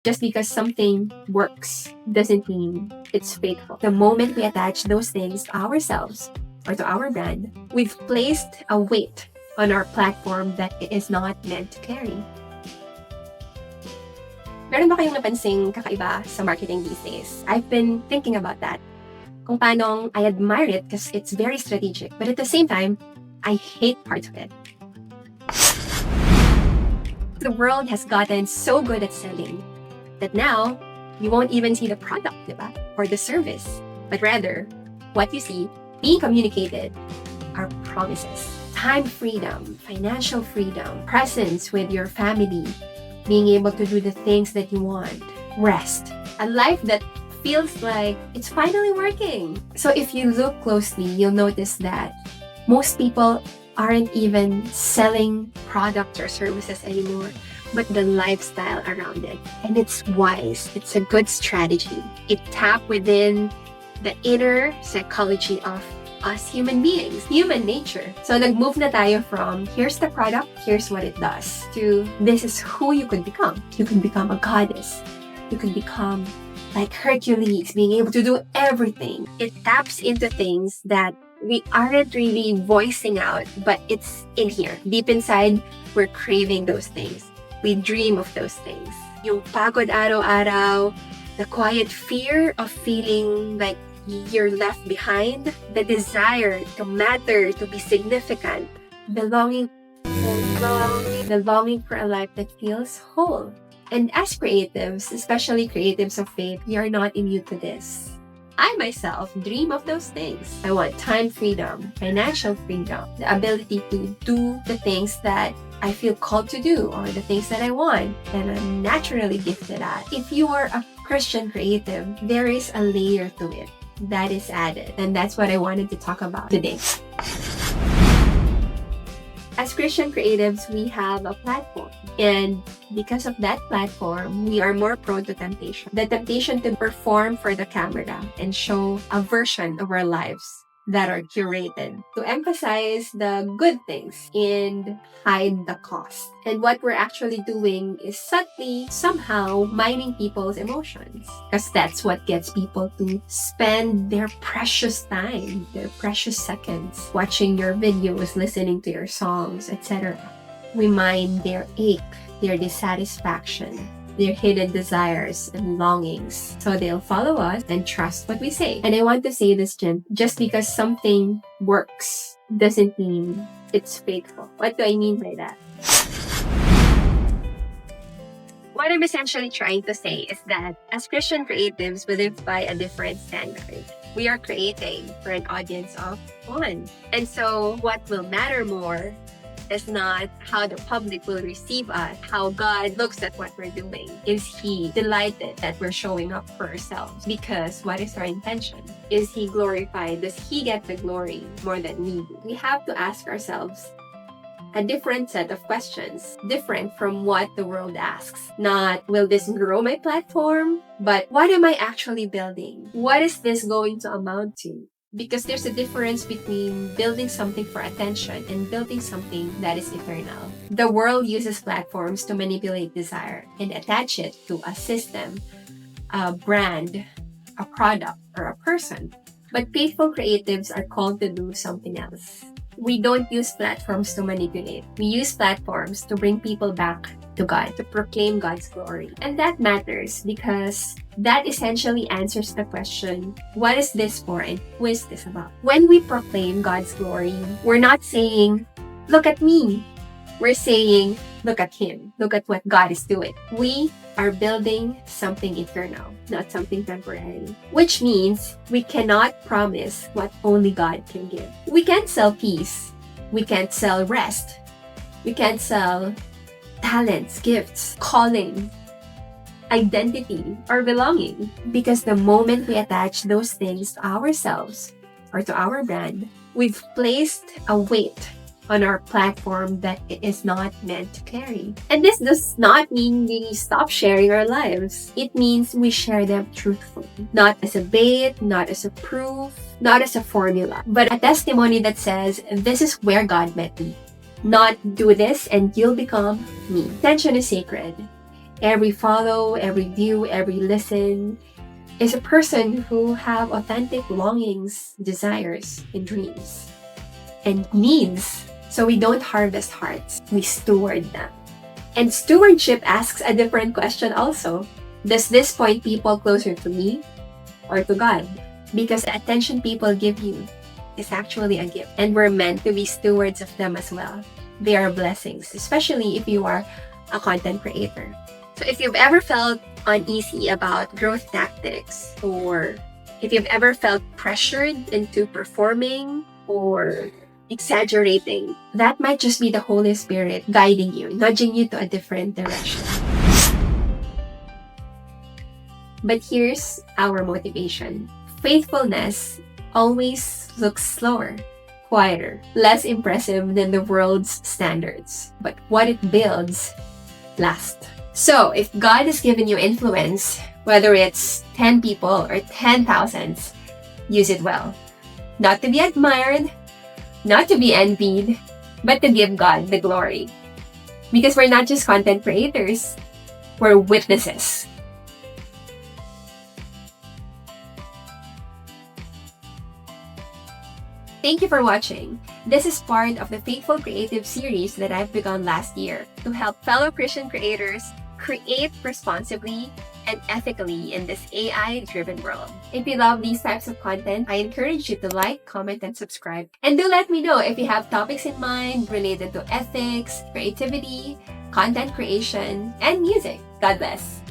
Just because something works doesn't mean it's faithful. The moment we attach those things to ourselves or to our brand, we've placed a weight on our platform that it is not meant to carry. Meron ba kayong napansing kakaiba sa marketing these days? I've been thinking about that. Kung paano I admire it because it's very strategic, but at the same time, I hate parts of it. The world has gotten so good at selling that now you won't even see the product, diba? Or the service, but rather what you see being communicated are promises. Time freedom, financial freedom, presence with your family, being able to do the things that you want, rest, a life that feels like it's finally working. So if you look closely, you'll notice that most people aren't even selling products or services anymore, but the lifestyle around it. And it's wise. It's a good strategy. It taps within the inner psychology of us human beings, human nature. So nag-move na tayo from here's the product, here's what it does, to this is who you could become. You can become a goddess. You can become like Hercules, being able to do everything. It taps into things that we aren't really voicing out, but it's in here. Deep inside, we're craving those things. We dream of those things. Yung pagod araw-araw, the quiet fear of feeling like you're left behind, the desire to matter, to be significant, the longing for a life that feels whole. And as creatives, especially creatives of faith, we are not immune to this. I myself dream of those things. I want time freedom, financial freedom, the ability to do the things that I feel called to do or the things that I want and I'm naturally gifted at. If you are a Christian creative, there is a layer to it that is added, and that's what I wanted to talk about today. As Christian creatives, we have a platform, and because of that platform, we are more prone to temptation. The temptation to perform for the camera and show a version of our lives that are curated, to emphasize the good things and hide the cost. And what we're actually doing is subtly, somehow, mining people's emotions. Because that's what gets people to spend their precious time, their precious seconds, watching your videos, listening to your songs, etc. We mine their ache, their dissatisfaction, their hidden desires and longings. So they'll follow us and trust what we say. And I want to say this, Jen, just because something works doesn't mean it's faithful. What do I mean by that? What I'm essentially trying to say is that as Christian creatives, we live by a different standard. We are creating for an audience of one. And so what will matter more is not how the public will receive us, how God looks at what we're doing. Is He delighted that we're showing up for ourselves? Because what is our intention? Is He glorified? Does He get the glory more than we do? We have to ask ourselves a different set of questions, different from what the world asks. Not, will this grow my platform? But what am I actually building? What is this going to amount to? Because there's a difference between building something for attention and building something that is eternal. The world uses platforms to manipulate desire and attach it to a system, a brand, a product, or a person. But faithful creatives are called to do something else. We don't use platforms to manipulate. We use platforms to bring people back to God, to proclaim God's glory. And that matters because that essentially answers the question, what is this for and who is this about? When we proclaim God's glory, we're not saying, look at me. We're saying, look at Him. Look at what God is doing. We are building something eternal, not something temporary. Which means we cannot promise what only God can give. We can't sell peace. We can't sell rest. We can't sell talents, gifts, calling, identity, or belonging. Because the moment we attach those things to ourselves or to our brand, we've placed a weight on our platform that it is not meant to carry. And this does not mean we stop sharing our lives. It means we share them truthfully, not as a bait, not as a proof, not as a formula, but a testimony that says, this is where God met me. Not do this and you'll become me. Attention is sacred. Every follow, every view, every listen is a person who have authentic longings, desires, and dreams, and needs. So we don't harvest hearts, we steward them. And stewardship asks a different question also. Does this point people closer to me or to God? Because the attention people give you is actually a gift, and we're meant to be stewards of them as well. They are blessings, especially if you are a content creator. So if you've ever felt uneasy about growth tactics, or if you've ever felt pressured into performing or exaggerating, that might just be the Holy Spirit guiding you, nudging you to a different direction. But here's our motivation. Faithfulness always looks slower, quieter, less impressive than the world's standards. But what it builds lasts. So if God has given you influence, whether it's 10 people or 10,000, use it well. Not to be admired, not to be envied, but to give God the glory. Because we're not just content creators, we're witnesses. Thank you for watching. This is part of the Faithful Creative series that I've begun last year to help fellow Christian creators create responsibly and ethically in this AI-driven world. If you love these types of content, I encourage you to like, comment, and subscribe. And do let me know if you have topics in mind related to ethics, creativity, content creation, and music. God bless.